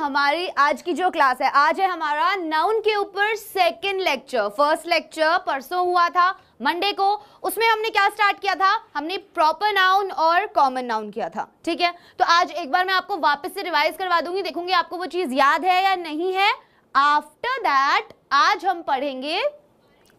हमारी आज की जो क्लास है, आज है हमारा नाउन के ऊपर सेकंड लेक्चर। फर्स्ट लेक्चर परसों हुआ था मंडे को, उसमें हमने क्या स्टार्ट किया था, हमने प्रॉपर नाउन और कॉमन नाउन किया था। ठीक है, तो आज एक बार मैं आपको वापस से रिवाइज करवा दूंगी, देखूंगी आपको वो चीज याद है या नहीं है। आफ्टर दैट आज हम पढ़ेंगे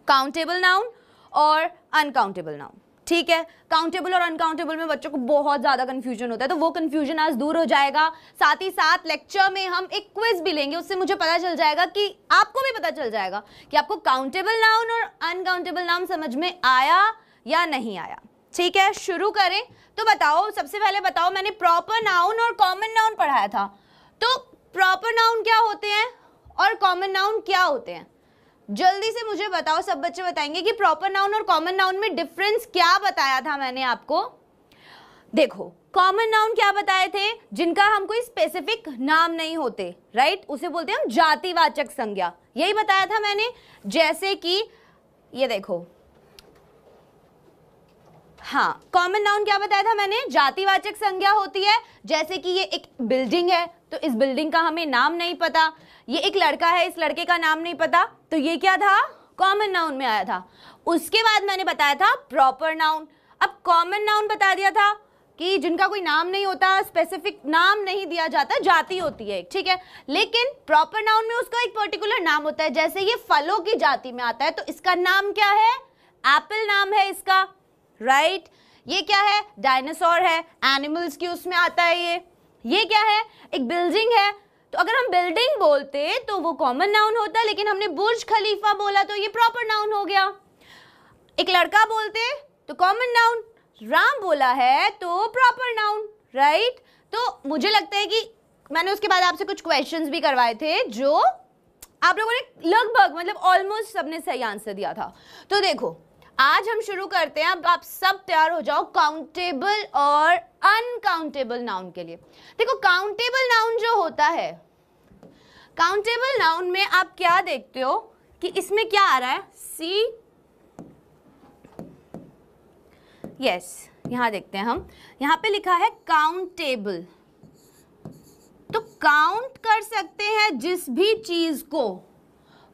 काउंटेबल नाउन और अनकाउंटेबल नाउन। ठीक है, काउंटेबल और अनकाउंटेबल में बच्चों को बहुत ज्यादा कंफ्यूजन होता है, तो वो कंफ्यूजन आज दूर हो जाएगा। साथ ही साथ लेक्चर में हम एक क्विज भी लेंगे, उससे मुझे पता चल जाएगा कि आपको भी पता चल जाएगा कि आपको काउंटेबल नाउन और अनकाउंटेबल नाउन समझ में आया या नहीं आया। ठीक है, शुरू करें। तो बताओ, सबसे पहले बताओ, मैंने प्रॉपर नाउन और कॉमन नाउन पढ़ाया था, तो प्रॉपर नाउन क्या होते हैं और कॉमन नाउन क्या होते हैं? जल्दी से मुझे बताओ, सब बच्चे बताएंगे कि प्रॉपर नाउन और कॉमन नाउन में डिफरेंस क्या बताया था मैंने आपको। देखो, कॉमन नाउन क्या बताए थे, जिनका हम कोई स्पेसिफिक नाम नहीं होते, राइट, उसे बोलते हैं हम जातिवाचक संज्ञा, यही बताया था मैंने। जैसे कि ये देखो, हाँ, कॉमन नाउन क्या बताया था मैंने, जातिवाचक संज्ञा होती है। जैसे कि ये एक बिल्डिंग है, तो इस बिल्डिंग का हमें नाम नहीं पता। ये एक लड़का है, इस लड़के का नाम नहीं पता, तो ये क्या था, कॉमन नाउन में आया था। उसके बाद मैंने बताया था प्रॉपर नाउन। अब कॉमन नाउन बता दिया था कि जिनका कोई नाम नहीं होता, स्पेसिफिक नाम नहीं दिया जाता, जाति होती है, ठीक है। लेकिन प्रॉपर नाउन में उसका एक पर्टिकुलर नाम होता है। जैसे ये फलों की जाति में आता है, तो इसका नाम क्या है, एप्पल नाम है इसका, राइट। ये क्या है, डायनासोर है, एनिमल्स की उसमें आता है। ये क्या है, एक बिल्डिंग है, तो अगर हम बिल्डिंग बोलते तो वो कॉमन नाउन होता, लेकिन हमने बुर्ज खलीफा बोला तो ये प्रॉपर नाउन हो गया। एक लड़का बोलते तो कॉमन नाउन, राम बोला है तो प्रॉपर नाउन, राइट। तो मुझे लगता है कि मैंने उसके बाद आपसे कुछ क्वेश्चंस भी करवाए थे, जो आप लोगों ने लगभग मतलब ऑलमोस्ट सबने सही आंसर दिया था। तो देखो, आज हम शुरू करते हैं। अब आप सब तैयार हो जाओ काउंटेबल और अनकाउंटेबल नाउन के लिए। देखो, काउंटेबल नाउन जो होता है, काउंटेबल नाउन में आप क्या देखते हो कि इसमें क्या आ रहा है, सी, यस, यहां देखते हैं हम, यहां पे लिखा है काउंटेबल। तो काउंट कर सकते हैं जिस भी चीज को,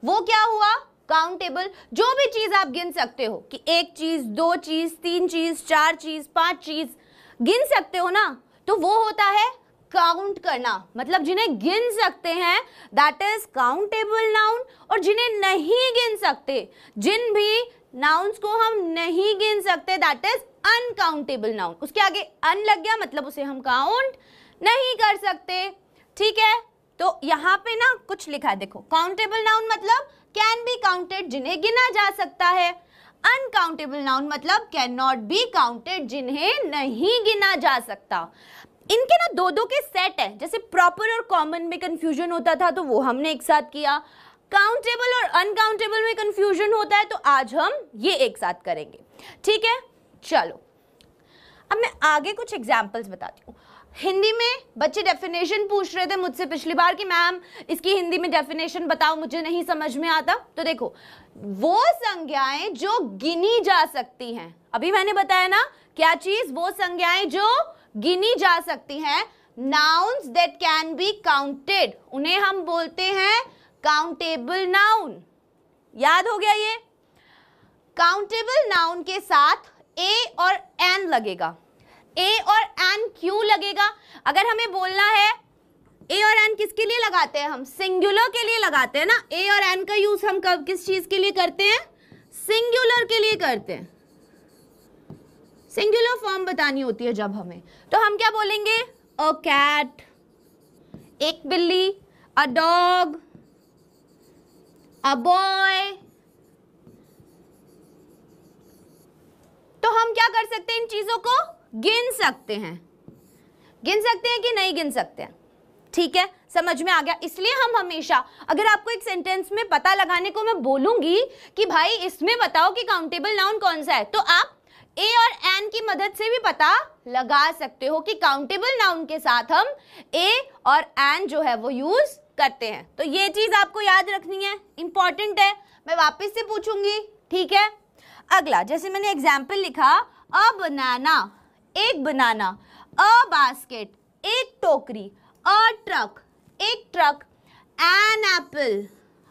वो क्या हुआ, काउंटेबल। जो भी चीज आप गिन सकते हो कि एक चीज, दो चीज, तीन चीज, चार चीज, पांच चीज गिन सकते हो ना, तो वो होता है काउंट करना। मतलब जिन्हें गिन सकते हैं दैट इज काउंटेबल नाउन, और जिन्हें नहीं गिन सकते, जिन भी नाउन्स को हम नहीं गिन सकते, दैट इज अनकाउंटेबल नाउन। उसके आगे अन लग गया, मतलब उसे हम काउंट नहीं कर सकते। ठीक है, तो यहाँ पे ना कुछ लिखा है, देखो, काउंटेबल नाउन मतलब कैन बी काउंटेड, जिन्हें गिना जा सकता है। अनकाउंटेबल नाउन मतलब कैन नॉट बी काउंटेड, जिन्हें नहीं गिना जा सकता। इनके ना दो दो के सेट है। जैसे प्रॉपर और कॉमन में कंफ्यूजन होता था, तो वो हमने एक साथ किया। काउंटेबल और अनकाउंटेबल में कंफ्यूजन होता है, तो आज हम ये एक साथ करेंगे। ठीक है, चलो अब मैं आगे कुछ एग्जाम्पल्स बताती हूँ। हिंदी में बच्चे डेफिनेशन पूछ रहे थे मुझसे पिछली बार कि मैम इसकी हिंदी में डेफिनेशन बताओ, मुझे नहीं समझ में आता। तो देखो, वो संज्ञाएं जो गिनी जा सकती हैं, अभी मैंने बताया ना क्या चीज, वो संज्ञाएं जो गिनी जा सकती हैं, nouns that can be counted, उन्हें हम बोलते हैं काउंटेबल नाउन। याद हो गया ये? काउंटेबल नाउन के साथ ए और एन लगेगा। ए और एन क्यों लगेगा? अगर हमें बोलना है, ए और एन किसके लिए लगाते हैं हम, सिंगुलर के लिए लगाते हैं ना। ए और एन का यूज हम कब किस चीज के लिए करते हैं, सिंगुलर के लिए करते हैं। सिंगुलर फॉर्म बतानी होती है जब हमें, तो हम क्या बोलेंगे, अ कैट, एक बिल्ली, अ डॉग, अ बॉय। तो हम क्या कर सकते हैं, इन चीजों को गिन सकते हैं। गिन सकते हैं कि नहीं गिन सकते हैं? ठीक है, समझ में आ गया। इसलिए हम हमेशा, अगर आपको एक सेंटेंस में पता लगाने को मैं बोलूंगी कि भाई इसमें बताओ कि काउंटेबल नाउन कौन सा है, तो आप ए और एन की मदद से भी पता लगा सकते हो कि काउंटेबल नाउन के साथ हम ए और एन जो है वो यूज करते हैं। तो ये चीज आपको याद रखनी है, इंपॉर्टेंट है। मैं वापस से पूछूंगी, ठीक है। अगला, जैसे मैंने एग्जाम्पल लिखा, अ बनाना, एक बनाना, अ बास्केट, एक टोकरी, अ ट्रक, एक ट्रक, एन एप्पल।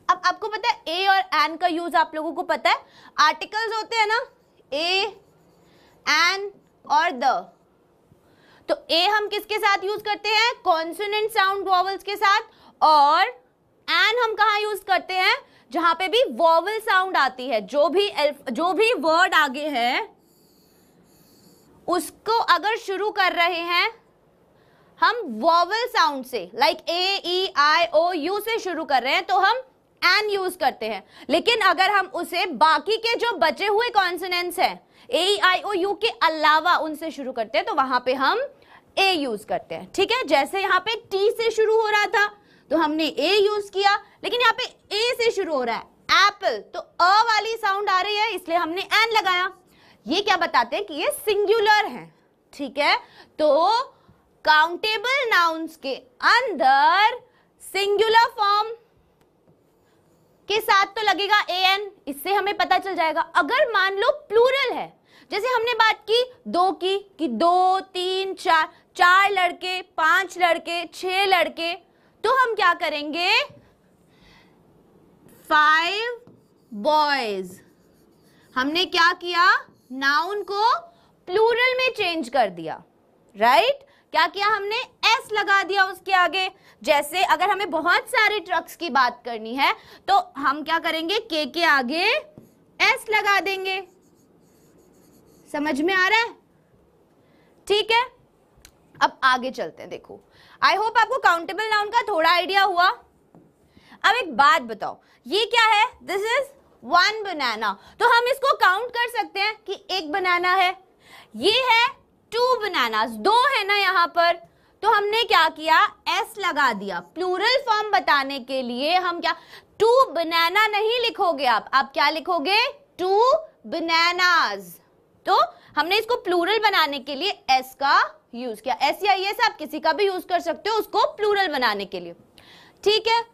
अब आपको पता है ए और एन का यूज आप लोगों को पता है, आर्टिकल्स होते हैं ना, ए, एन और द। तो ए हम किसके साथ यूज करते हैं, कॉन्सोनेंट साउंड वॉवल्स के साथ, और एन हम कहाँ यूज करते हैं, जहां पे भी वॉवल साउंड आती है, जो भी वर्ड आगे है उसको अगर शुरू कर रहे हैं हम वॉवल साउंड से, like A, E, I, O, U से शुरू कर रहे हैं तो हम एन यूज करते हैं। लेकिन अगर हम उसे बाकी के जो बचे हुए कॉन्सोनेंट्स हैं, ए, ई, आई, ओ, यू के अलावा उनसे शुरू करते हैं तो वहां पे हम ए यूज करते हैं। ठीक है, जैसे यहाँ पे टी से शुरू हो रहा था तो हमने ए यूज किया, लेकिन यहाँ पे ए से शुरू हो रहा है एप्पल, तो अ वाली साउंड आ रही है इसलिए हमने एन लगाया। ये क्या बताते हैं कि ये सिंगुलर है। ठीक है, तो काउंटेबल नाउन्स के अंदर सिंगुलर फॉर्म के साथ तो लगेगा ए एन, इससे हमें पता चल जाएगा। अगर मान लो प्लूरल है, जैसे हमने बात की दो की, कि 2, 3, 4, 4 लड़के, 5 लड़के, 6 लड़के, तो हम क्या करेंगे, 5 बॉयज। हमने क्या किया, नाउन को प्लूरल में चेंज कर दिया, राइट। क्या किया हमने, एस लगा दिया उसके आगे। जैसे अगर हमें बहुत सारे ट्रक्स की बात करनी है तो हम क्या करेंगे, के आगे एस लगा देंगे। समझ में आ रहा है? ठीक है, अब आगे चलते हैं। देखो, आई होप आपको काउंटेबल नाउन का थोड़ा आइडिया हुआ। अब एक बात बताओ, ये क्या है, दिस इज 1 बनाना, तो हम इसको काउंट कर सकते हैं कि 1 बनाना है। ये है 2 बनानास, 2 है ना यहाँ पर, तो हमने क्या किया, एस लगा दिया। प्लूरल फॉर्म बताने के लिए हम क्या, 2 बनाना नहीं लिखोगे आप क्या लिखोगे, 2 बनानास। तो हमने इसको प्लूरल बनाने के लिए एस का यूज किया। एस या एस आप किसी का भी यूज कर सकते हो उसको प्लूरल बनाने के लिए। ठीक है,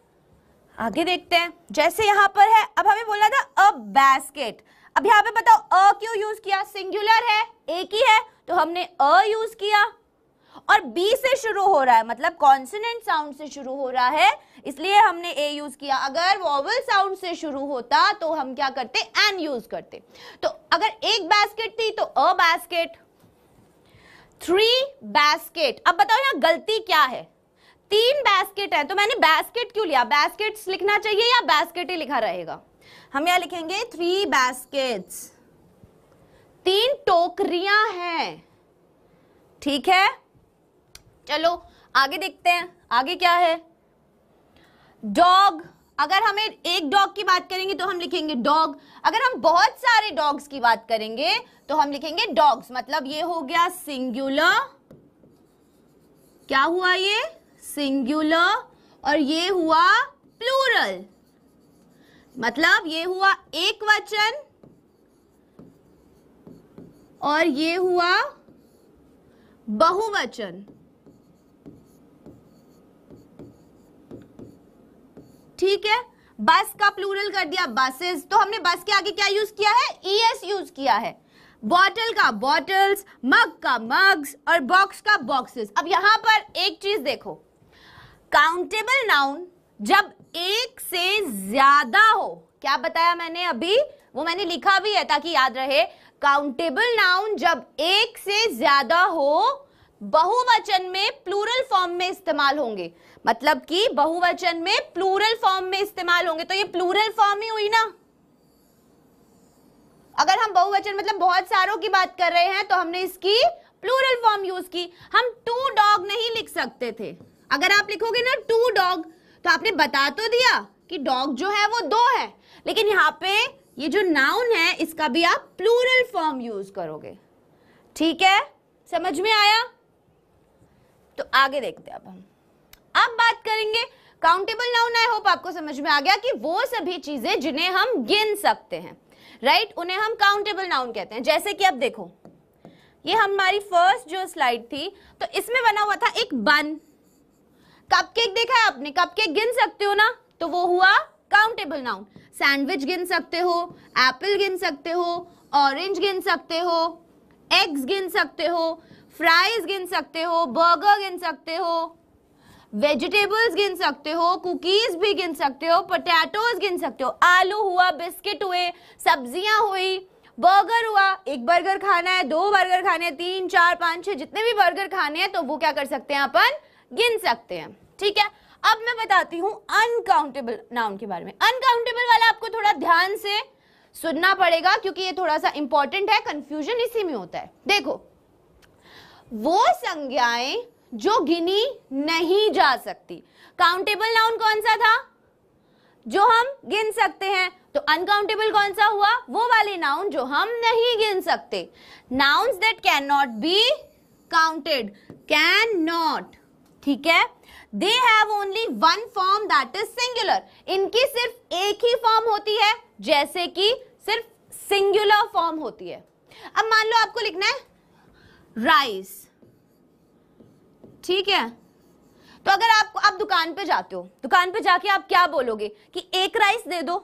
आगे देखते हैं। जैसे यहाँ पर है, अब हमें बोला था अ बास्केट, अब यहाँ पे बताओ अ क्यों यूज किया, सिंगुलर है, एक ही है, तो हमने अ यूज किया। और बी से शुरू हो रहा है, मतलब कॉन्सोनेंट साउंड से शुरू हो रहा है, इसलिए हमने ए यूज किया। अगर वॉवल साउंड से शुरू होता तो हम क्या करते, एन यूज करते। तो अगर 1 बास्केट थी तो अ बास्केट, 3 बास्केट। अब बताओ यहाँ गलती क्या है, 3 बास्केट है तो मैंने बास्केट क्यों लिया, बास्केट्स लिखना चाहिए या बास्केट ही लिखा रहेगा, हम यहाँ लिखेंगे 3 बास्केट्स, 3 टोकरियां हैं। ठीक है, चलो आगे देखते हैं, आगे क्या है, डॉग। अगर हमें एक डॉग की बात करेंगे तो हम लिखेंगे डॉग, अगर हम बहुत सारे डॉग्स की बात करेंगे तो हम लिखेंगे डॉग्स। मतलब ये हो गया सिंगुलर, क्या हुआ ये, सिंगुलर, और ये हुआ प्लूरल, मतलब ये हुआ एक वचन और ये हुआ बहुवचन। ठीक है, बस का प्लूरल कर दिया बसेस, तो हमने बस के आगे क्या यूज किया है, ईएस यूज किया है। बॉटल का बॉटल्स, मग का मग्स और बॉक्स का बॉक्सेस। अब यहां पर एक चीज देखो, काउंटेबल नाउन जब एक से ज्यादा हो, क्या बताया मैंने अभी, वो मैंने लिखा भी है ताकि याद रहे, काउंटेबल नाउन जब एक से ज्यादा हो बहुवचन में प्लूरल फॉर्म में इस्तेमाल होंगे। मतलब कि बहुवचन में प्लूरल फॉर्म में इस्तेमाल होंगे, तो ये प्लूरल फॉर्म ही हुई ना। अगर हम बहुवचन मतलब बहुत सारों की बात कर रहे हैं तो हमने इसकी प्लूरल फॉर्म यूज की। हम 2 डॉग नहीं लिख सकते थे, अगर आप लिखोगे ना 2 डॉग तो आपने बता तो दिया कि डॉग जो है वो 2 है, लेकिन यहाँ पे ये जो नाउन है इसका भी आप प्लूरल फॉर्म यूज करोगे। ठीक है, समझ में आया? तो आगे देखते हैं। अब बात करेंगे काउंटेबल नाउन। आई होप आपको समझ में आ गया कि वो सभी चीजें जिन्हें हम गिन सकते हैं, राइट, उन्हें हम काउंटेबल नाउन कहते हैं। जैसे कि अब देखो, ये हमारी फर्स्ट जो स्लाइड थी तो इसमें बना हुआ था एक बन, कपकेक देखा है आपने, कपकेक गिन सकते हो ना, तो वो हुआ काउंटेबल नाउन। सैंडविच गिन सकते हो, एप्पल गिन सकते हो, ऑरेंज गिन सकते हो, एग्स गिन सकते हो, फ्राइज गिन सकते हो, बर्गर गिन सकते हो, वेजिटेबल्स गिन सकते हो, कुकीज भी गिन सकते हो, पोटैटोज गिन सकते हो, आलू हुआ, बिस्किट हुए, सब्जियां हुई, बर्गर हुआ, एक बर्गर खाना है, 2 बर्गर खाने हैं, 3 4 5 6 जितने भी बर्गर खाने हैं तो वो क्या कर सकते हैं अपन गिन सकते हैं। ठीक है, अब मैं बताती हूं अनकाउंटेबल नाउन के बारे में। अनकाउंटेबल वाला आपको थोड़ा ध्यान से सुनना पड़ेगा क्योंकि ये थोड़ा सा इंपॉर्टेंट है, कंफ्यूजन इसी में होता है। देखो, वो संज्ञाएं जो गिनी नहीं जा सकती, काउंटेबल नाउन कौन सा था, जो हम गिन सकते हैं, तो अनकाउंटेबल कौन सा हुआ, वो वाले नाउन जो हम नहीं गिन सकते। Nouns that can not be counted, can not, ठीक है, they have only one form that is singular, इनकी सिर्फ एक ही फॉर्म होती है, जैसे कि सिर्फ सिंगुलर फॉर्म होती है। अब मान लो आपको लिखना है राइस, ठीक है, तो अगर आप दुकान पे जाते हो, दुकान पे जाके आप क्या बोलोगे कि 1 राइस दे दो,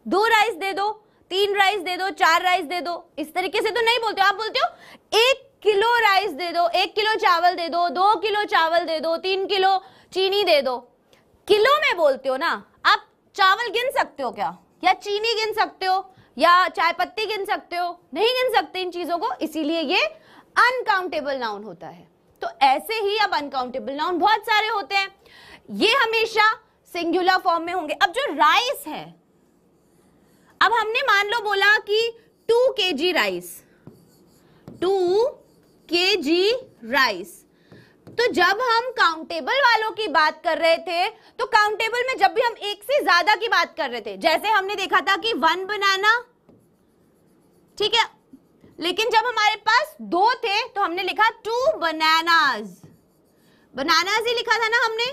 2 राइस दे दो, 3 राइस दे दो, 4 राइस दे दो, इस तरीके से तो नहीं बोलते हो। आप बोलते हो 1 किलो राइस दे दो, 1 किलो चावल दे दो, 2 किलो चावल दे दो, 3 किलो चीनी दे दो। किलो में बोलते हो ना। आप चावल गिन सकते हो क्या, या चीनी गिन सकते हो, या चाय पत्ती गिन सकते हो? नहीं गिन सकते इन चीजों को, इसीलिए ये अनकाउंटेबल नाउन होता है। तो ऐसे ही अब अनकाउंटेबल नाउन बहुत सारे होते हैं, ये हमेशा सिंगुलर फॉर्म में होंगे। अब जो राइस है, अब हमने मान लो बोला कि 2 kg राइस, 2 kg राइस, तो जब हम काउंटेबल वालों की बात कर रहे थे तो काउंटेबल में जब भी हम एक से ज्यादा की बात कर रहे थे, जैसे हमने देखा था कि 1 बनाना, ठीक है, लेकिन जब हमारे पास 2 थे तो हमने लिखा 2 बनानास, बनानास ही लिखा था ना हमने।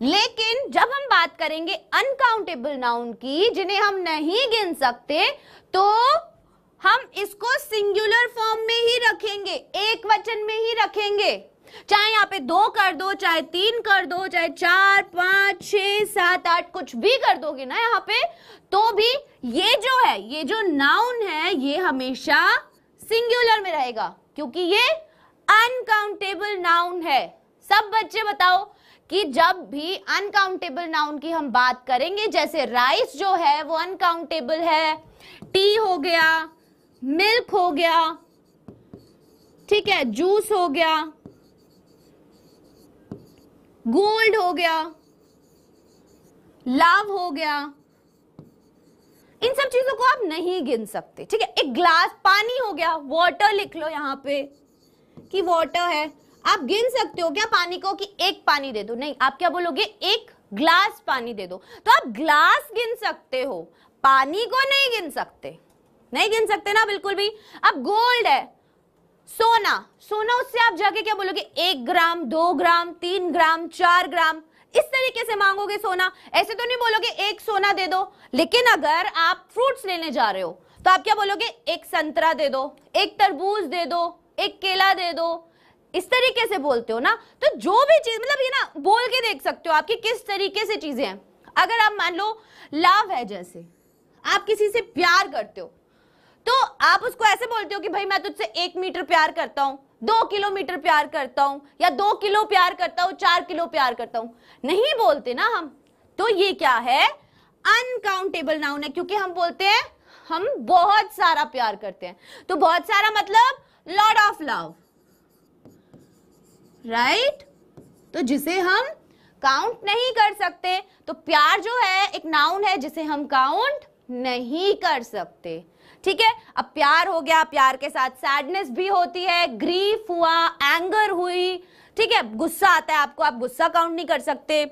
लेकिन जब हम बात करेंगे अनकाउंटेबल नाउन की, जिन्हें हम नहीं गिन सकते, तो हम इसको सिंगुलर फॉर्म में ही रखेंगे, एक वचन में ही रखेंगे। चाहे यहाँ पे 2 कर दो, चाहे 3 कर दो, चाहे 4 5 6 7 8 कुछ भी कर दोगे ना यहाँ पे, तो भी ये जो है, ये जो नाउन है, ये हमेशा सिंगुलर में रहेगा क्योंकि ये अनकाउंटेबल नाउन है। सब बच्चे बताओ कि जब भी अनकाउंटेबल नाउन की हम बात करेंगे, जैसे राइस जो है वो अनकाउंटेबल है, टी हो गया, मिल्क हो गया, ठीक है, जूस हो गया, गोल्ड हो गया, लव हो गया, इन सब चीजों को आप नहीं गिन सकते। ठीक है, एक ग्लास पानी हो गया, वाटर लिख लो यहां पे कि वाटर है, आप गिन सकते हो क्या पानी को कि एक पानी दे दो? नहीं, आप क्या बोलोगे, एक ग्लास पानी दे दो। तो आप ग्लास गिन सकते हो, पानी को नहीं गिन सकते, नहीं गिन सकते ना बिल्कुल भी। अब गोल्ड है, सोना, सोना उससे आप जाके क्या बोलोगे, 1 ग्राम, 2 ग्राम, 3 ग्राम, 4 ग्राम, इस तरीके से मांगोगे सोना। ऐसे तो नहीं बोलोगे एक सोना दे दो। लेकिन अगर आप फ्रूट्स लेने जा रहे हो तो आप क्या बोलोगे, एक संतरा दे दो, एक तरबूज दे दो, एक केला दे दो, इस तरीके से बोलते हो ना। तो जो भी चीज, मतलब ये ना बोल के देख सकते हो आपकी किस तरीके से चीजें हैं। अगर आप मान लो लव है, जैसे आप किसी से प्यार करते हो तो आप उसको ऐसे बोलते हो कि भाई मैं तुझसे 1 मीटर प्यार करता हूं, 2 किलोमीटर प्यार करता हूं, या 2 किलो प्यार करता हूं, 4 किलो प्यार करता हूं, नहीं बोलते ना हम। तो ये क्या है, अनकाउंटेबल नाउन है, क्योंकि हम बोलते हैं हम बहुत सारा प्यार करते हैं। तो बहुत सारा मतलब लॉट ऑफ लव, राइट। तो जिसे हम काउंट नहीं कर सकते, तो प्यार जो है एक नाउन है जिसे हम काउंट नहीं कर सकते। ठीक है, अब प्यार हो गया, प्यार के साथ सैडनेस भी होती है, ग्रीफ हुआ, एंगर हुई, ठीक है, गुस्सा आता है आपको, आप गुस्सा काउंट नहीं कर सकते,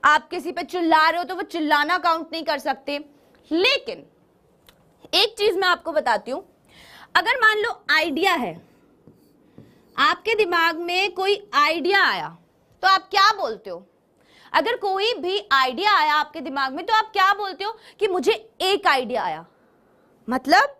आप किसी पे चिल्ला रहे हो तो वो चिल्लाना काउंट नहीं कर सकते। लेकिन एक चीज मैं आपको बताती हूं, अगर मान लो आइडिया है, आपके दिमाग में कोई आइडिया आया तो आप क्या बोलते हो? अगर कोई भी आइडिया आया आपके दिमाग में तो आप क्या बोलते हो कि मुझे एक आइडिया आया, मतलब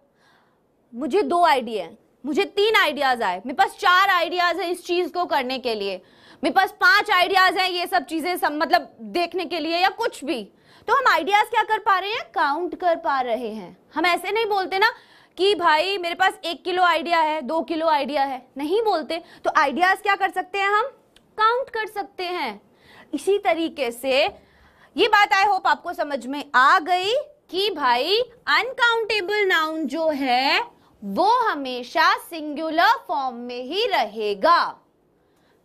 मुझे 2 आइडिया है, मुझे 3 आइडियाज आए, मेरे पास 4 आइडियाज है इस चीज को करने के लिए, मेरे पास 5 आइडियाज हैं ये सब चीजें मतलब देखने के लिए, या कुछ भी। तो हम आइडियाज क्या कर पा रहे हैं, काउंट कर पा रहे हैं। हम ऐसे नहीं बोलते ना कि भाई मेरे पास 1 किलो आइडिया है, 2 किलो आइडिया है, नहीं बोलते। तो आइडियाज क्या कर सकते हैं हम, काउंट कर सकते हैं। इसी तरीके से ये बात आई होप आपको समझ में आ गई कि भाई अनकाउंटेबल नाउन जो है वो हमेशा सिंगुलर फॉर्म में ही रहेगा।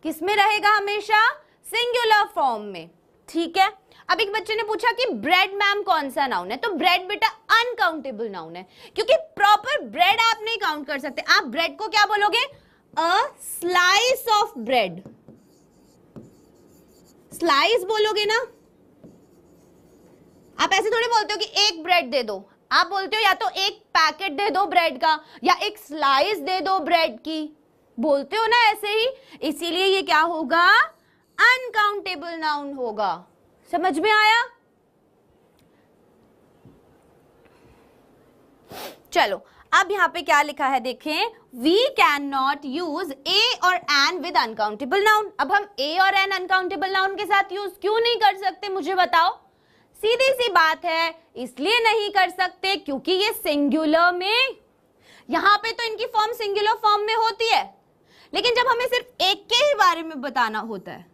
किस में रहेगा? हमेशा सिंगुलर फॉर्म में। ठीक है, अब एक बच्चे ने पूछा कि ब्रेड मैम कौन सा नाउन है, तो ब्रेड बेटा अनकाउंटेबल नाउन है, क्योंकि प्रॉपर ब्रेड आप नहीं काउंट कर सकते। आप ब्रेड को क्या बोलोगे? A slice of bread, slice बोलोगे ना। आप ऐसे थोड़ी बोलते हो कि एक ब्रेड दे दो, आप बोलते हो या तो एक पैकेट दे दो ब्रेड का या एक स्लाइस दे दो ब्रेड की, बोलते हो ना ऐसे ही। इसीलिए ये क्या होगा? अनकाउंटेबल नाउन होगा। समझ में आया? चलो अब यहां पे क्या लिखा है देखें, वी कैन नॉट यूज ए और एन विद अनकाउंटेबल नाउन। अब हम ए और एन अनकाउंटेबल नाउन के साथ यूज क्यों नहीं कर सकते, मुझे बताओ। सीधी सी बात है, इसलिए नहीं कर सकते क्योंकि ये सिंगुलर में, यहां पे तो इनकी फॉर्म सिंगुलर फॉर्म में होती है, लेकिन जब हमें सिर्फ एक के ही बारे में बताना होता है,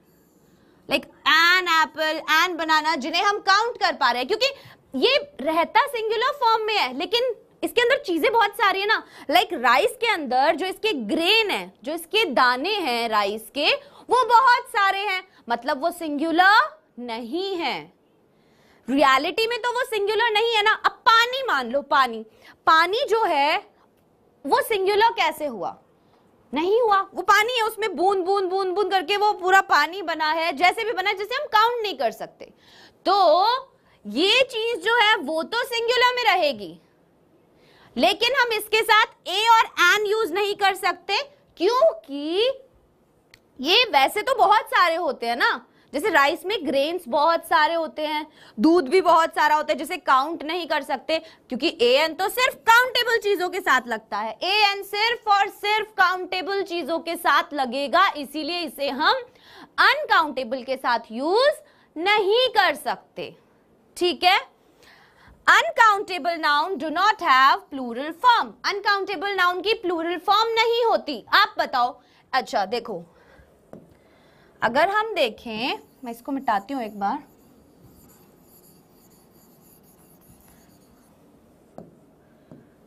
लाइक एन एप्पल, एन बनाना, जिन्हें हम काउंट कर पा रहे हैं, क्योंकि ये रहता सिंगुलर फॉर्म में है लेकिन इसके अंदर चीजें बहुत सारी है ना। लाइक राइस के अंदर जो इसके ग्रेन है, जो इसके दाने हैं राइस के, वो बहुत सारे हैं, मतलब वो सिंगुलर नहीं है। रियलिटी में तो वो सिंगुलर नहीं है ना। अब पानी मान लो, पानी जो है वो सिंगुलर कैसे हुआ? नहीं हुआ। वो पानी है, उसमें बूंद बूंद बूंद बूंद करके वो पूरा पानी बना है, जैसे भी बना है, जैसे हम काउंट नहीं कर सकते। तो ये चीज जो है वो तो सिंगुलर में रहेगी, लेकिन हम इसके साथ ए और एन यूज नहीं कर सकते क्योंकि ये वैसे तो बहुत सारे होते हैं ना। जैसे राइस में ग्रेन्स बहुत सारे होते हैं, दूध भी बहुत सारा होता है, जिसे काउंट नहीं कर सकते क्योंकि ए एन तो सिर्फ काउंटेबल चीजों के साथ लगता है। ए एन सिर्फ और सिर्फ काउंटेबल चीजों के साथ लगेगा, इसीलिए इसे हम अनकाउंटेबल के साथ यूज नहीं कर सकते। ठीक है, uncountable noun do not have plural form. Uncountable noun की प्लूरल फॉर्म नहीं होती। आप बताओ। अच्छा देखो, अगर हम देखें, मैं इसको मिटाती हूं एक बार।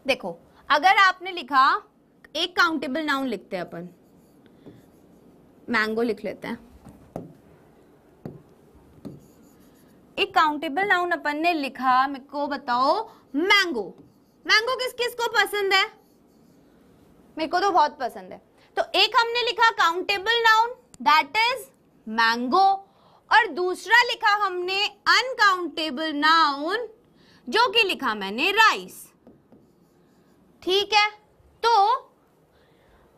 देखो, अगर आपने लिखा, एक काउंटेबल नाउन लिखते हैं अपन, मैंगो लिख लेते हैं। एक काउंटेबल नाउन अपन ने लिखा, मेरे को बताओ, मैंगो। मैंगो किस किस को पसंद है? मेरे को तो बहुत पसंद है। तो एक हमने लिखा countable noun, that is mango, और दूसरा लिखा हमने अनकाउंटेबल नाउन, जो कि लिखा मैंने राइस। ठीक है, तो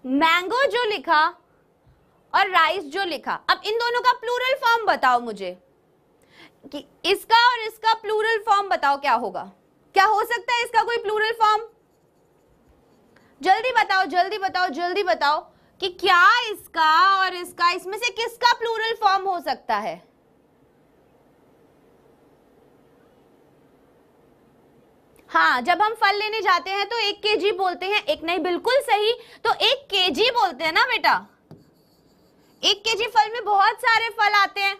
मैंगो जो लिखा और राइस जो लिखा, अब इन दोनों का प्लूरल फॉर्म बताओ मुझे, कि इसका और इसका प्लूरल फॉर्म बताओ क्या होगा। क्या हो सकता है इसका कोई प्लूरल फॉर्म? जल्दी बताओ, जल्दी बताओ, जल्दी बताओ कि क्या इसका और इसका, इसमें से किसका प्लूरल फॉर्म हो सकता है? हाँ, जब हम फल लेने जाते हैं तो 1 kg बोलते हैं, एक नहीं, बिल्कुल सही, तो 1 kg बोलते हैं ना बेटा। 1 kg फल में बहुत सारे फल आते हैं,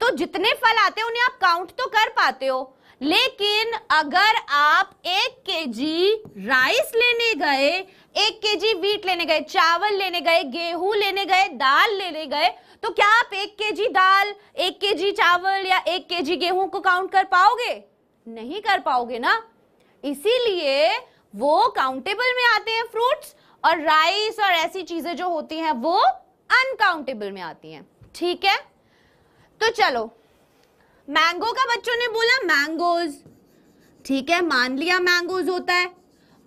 तो जितने फल आते हैं उन्हें आप काउंट तो कर पाते हो, लेकिन अगर आप 1 kg राइस लेने गए, 1 kg वीट लेने गए, चावल लेने गए, गेहूं लेने गए, दाल लेने गए, तो क्या आप 1 kg दाल, 1 kg चावल या 1 kg गेहूं को काउंट कर पाओगे? नहीं कर पाओगे ना। इसीलिए वो काउंटेबल में आते हैं फ्रूट्स, और राइस और ऐसी चीजें जो होती हैं वो अनकाउंटेबल में आती हैं। ठीक है, तो चलो, मैंगो का बच्चों ने बोला मैंगोज, ठीक है, मान लिया मैंगोज होता है।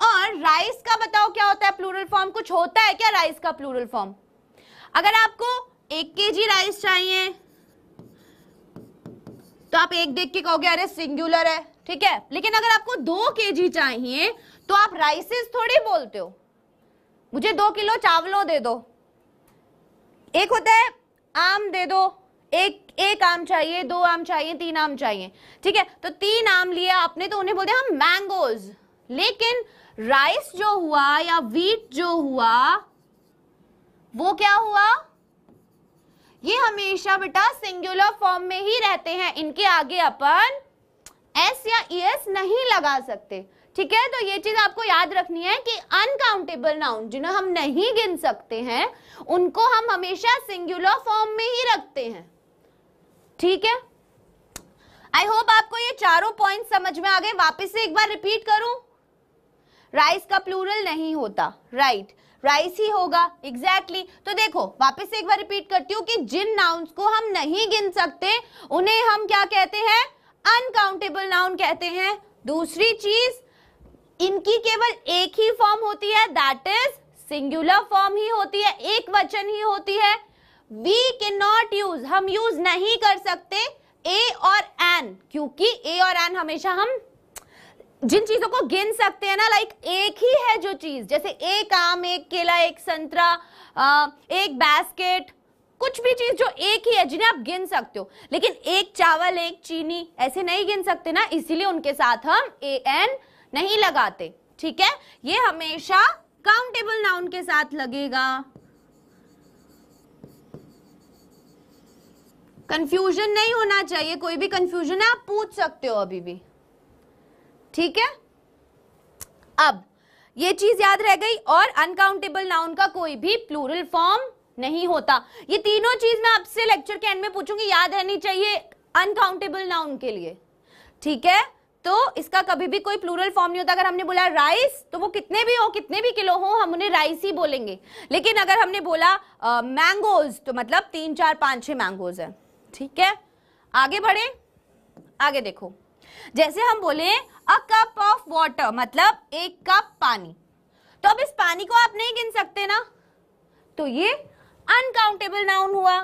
और राइस का बताओ क्या होता है प्लूरल फॉर्म? कुछ होता है क्या राइस का प्लूरल फॉर्म? अगर आपको 1 kg राइस चाहिए तो आप एक देख के कहोगे अरे सिंगुलर है, ठीक है, लेकिन अगर आपको 2 kg चाहिए तो आप राइसेस थोड़ी बोलते हो, मुझे 2 किलो चावलों दे दो। एक होता है आम दे दो, एक आम चाहिए, 2 आम चाहिए, 3 आम चाहिए, ठीक है, तो 3 आम लिया आपने तो उन्हें बोलते हैं हम मैंगोज। लेकिन राइस जो हुआ या वीट जो हुआ वो क्या हुआ? ये हमेशा बेटा सिंगुलर फॉर्म में ही रहते हैं, इनके आगे अपन एस या ईएस नहीं लगा सकते, ठीक है। तो ये चीज आपको याद रखनी है कि अनकाउंटेबल नाउन जिन्हें हम नहीं गिन सकते हैं उनको हम हमेशा सिंगुलर फॉर्म में ही रखते हैं, ठीक है। आई होप आपको ये चारों पॉइंट समझ में आ गए। वापस से एक बार रिपीट करूं, राइस का प्लूरल नहीं होता, राइट, राइस ही होगा, एग्जैक्टली। तो देखो वापस से एक बार रिपीट करती हूँ कि जिन नाउन्स को हम नहीं गिन सकते उन्हें हम क्या कहते हैं, अनकाउंटेबल नाउन कहते हैं। दूसरी चीज, इनकी केवल एक ही फॉर्म होती है, दैट इज सिंगुलर फॉर्म ही होती है, एक वचन ही होती है। वी कैन नॉट यूज, हम यूज नहीं कर सकते ए और एन, क्योंकि ए और एन हमेशा हम जिन चीजों को गिन सकते हैं ना, लाइक एक ही है जो चीज, जैसे एक आम, एक केला, एक संतरा, एक बास्केट, कुछ भी चीज जो एक ही है जिन्हें आप गिन सकते हो, लेकिन एक चावल, एक चीनी ऐसे नहीं गिन सकते ना, इसीलिए उनके साथ हम ए एन नहीं लगाते, ठीक है। ये हमेशा काउंटेबल नाउन के साथ लगेगा। कंफ्यूजन नहीं होना चाहिए, कोई भी कंफ्यूजन है आप पूछ सकते हो अभी भी, ठीक है। अब ये चीज याद रह गई, और अनकाउंटेबल नाउन का कोई भी प्लूरल फॉर्म नहीं होता। ये तीनों चीज मैं आपसे लेक्चर के एंड में पूछूंगी, याद रहनी चाहिए अनकाउंटेबल नाउन के लिए, ठीक है। तो इसका कभी भी कोई प्लूरल फॉर्म नहीं होता। अगर हमने बोला राइस तो वो कितने भी हो, कितने भी किलो हो, हम उन्हें राइस ही बोलेंगे। लेकिन अगर हमने बोला मैंगोज तो मतलब 3 4 5 6 मैंगोज है, ठीक है। आगे बढ़े, आगे देखो, जैसे हम बोले अ कप ऑफ वाटर मतलब एक कप पानी, तो अब इस पानी को आप नहीं गिन सकते ना, तो ये अनकाउंटेबल नाउन हुआ।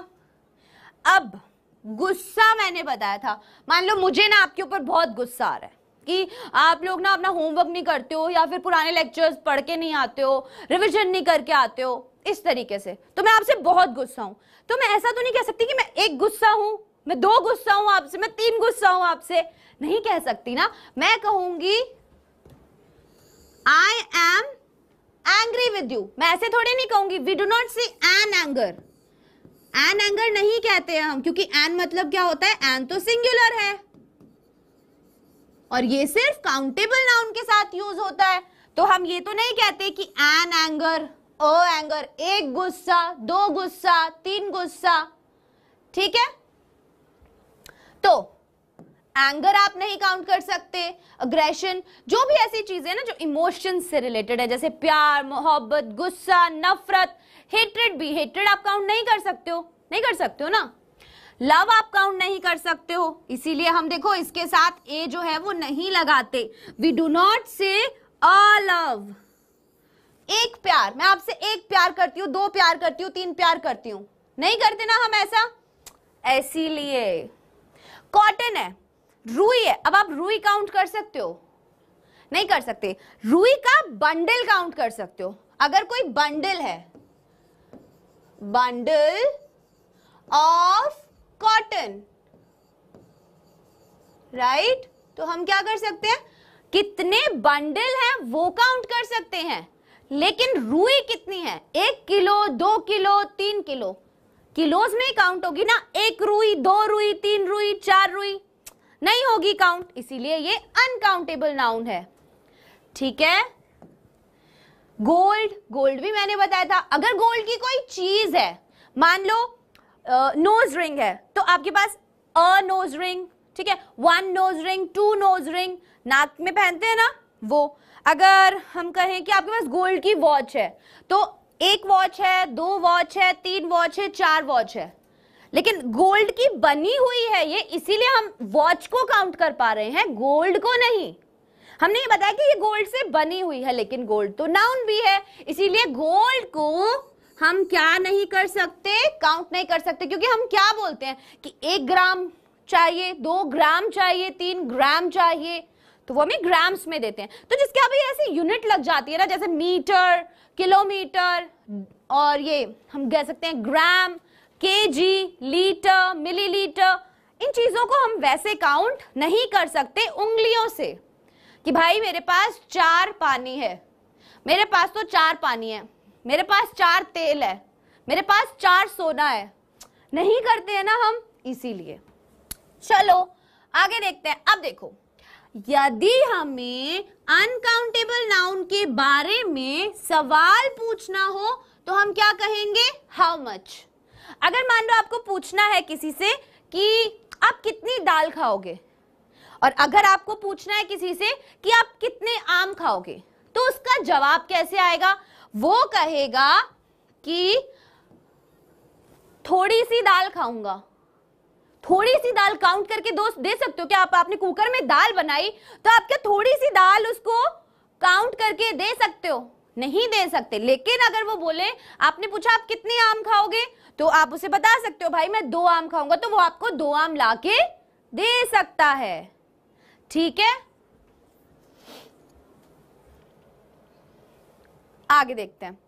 अब गुस्सा मैंने बताया था, मान लो मुझे ना आपके ऊपर बहुत गुस्सा आ रहा है कि आप लोग ना अपना होमवर्क नहीं करते हो, या फिर पुराने लेक्चर्स पढ़ के नहीं आते हो, रिवीजन नहीं करके आते हो, इस तरीके से, तो मैं आपसे बहुत गुस्सा हूं। तो मैं ऐसा तो नहीं कह सकती कि मैं 1 गुस्सा हूं, मैं 2 गुस्सा हूं आपसे, मैं 3 गुस्सा हूं आपसे, नहीं कह सकती ना। मैं कहूंगी I am angry with you, मैं ऐसे थोड़ी नहीं कहूंगी। वी डू नॉट से एन एंगर, एन एंगर नहीं कहते हैं हम, क्योंकि एन मतलब क्या होता है, एन तो सिंगुलर है और ये सिर्फ काउंटेबल नाउन के साथ यूज होता है। तो हम ये तो नहीं कहते कि एन एंगर, ओ एंगर, 1 गुस्सा, 2 गुस्सा, 3 गुस्सा, ठीक है। तो एंगर आप नहीं काउंट कर सकते, अग्रेशन, जो भी ऐसी चीजें ना जो इमोशन से रिलेटेड है, जैसे प्यार, मोहब्बत, गुस्सा, नफरत, हेट्रेड भी, हेट्रेड आप काउंट नहीं कर सकते हो, नहीं कर सकते हो ना। लव आप काउंट नहीं कर सकते हो, इसीलिए हम देखो इसके साथ ए जो है वो नहीं लगाते। वी डू नॉट से अ लव, एक प्यार, मैं आपसे 1 प्यार करती हूँ, 2 प्यार करती हूँ, 3 प्यार करती हूँ, नहीं करते ना हम ऐसा। इसीलिए कॉटन है, रुई है, अब आप रुई काउंट कर सकते हो, नहीं कर सकते। रुई का बंडल काउंट कर सकते हो, अगर कोई बंडल है, बंडल ऑफ कॉटन, राइट, तो हम क्या कर सकते हैं, कितने बंडल हैं वो काउंट कर सकते हैं। लेकिन रुई कितनी है, 1 किलो, 2 किलो, 3 किलो, किलोज में काउंट होगी ना। 1 रुई, 2 रुई, 3 रुई, 4 रुई, नहीं होगी काउंट, इसीलिए ये अनकाउंटेबल नाउन है, ठीक है। गोल्ड, गोल्ड भी मैंने बताया था, अगर गोल्ड की कोई चीज है, मान लो नोज रिंग है, तो आपके पास अ नोज रिंग, ठीक है, 1 नोज रिंग, 2 नोज रिंग, नाक में पहनते हैं ना वो। अगर हम कहें कि आपके पास गोल्ड की वॉच है, तो 1 वॉच है, 2 वॉच है, 3 वॉच है, 4 वॉच है, लेकिन गोल्ड की बनी हुई है ये, इसीलिए हम वॉच को काउंट कर पा रहे हैं, गोल्ड को नहीं। हमने ये बताया कि ये गोल्ड से बनी हुई है, लेकिन गोल्ड तो नाउन भी है, इसीलिए गोल्ड को हम क्या नहीं कर सकते, काउंट नहीं कर सकते, क्योंकि हम क्या बोलते हैं कि 1 ग्राम चाहिए, 2 ग्राम चाहिए, 3 ग्राम चाहिए, तो वो हमें ग्राम्स में देते हैं। तो जिसके अभी ऐसी यूनिट लग जाती है ना, जैसे मीटर, किलोमीटर, और ये हम कह सकते हैं ग्राम, केजी, लीटर, मिलीलीटर, इन चीजों को हम वैसे काउंट नहीं कर सकते उंगलियों से कि भाई मेरे पास 4 पानी है, मेरे पास तो 4 पानी है, मेरे पास 4 तेल है, मेरे पास 4 सोना है, नहीं करते हैं ना हम, इसीलिए। चलो आगे देखते हैं। अब देखो, यदि हमें अनकाउंटेबल नाउन के बारे में सवाल पूछना हो तो हम क्या कहेंगे? How much. अगर मान लो आपको पूछना है किसी से कि आप कितनी दाल खाओगे, और अगर आपको पूछना है किसी से कि आप कितने आम खाओगे, तो उसका जवाब कैसे आएगा? वो कहेगा कि थोड़ी सी दाल खाऊंगा। थोड़ी सी दाल काउंट करके दोस्त दे सकते हो क्या? आपने कुकर में दाल बनाई तो आप क्या थोड़ी सी दाल उसको काउंट करके दे सकते हो? नहीं दे सकते। लेकिन अगर वो बोले, आपने पूछा आप कितने आम खाओगे, तो आप उसे बता सकते हो भाई मैं 2 आम खाऊंगा, तो वो आपको 2 आम लाके दे सकता है। ठीक है, आगे देखते हैं।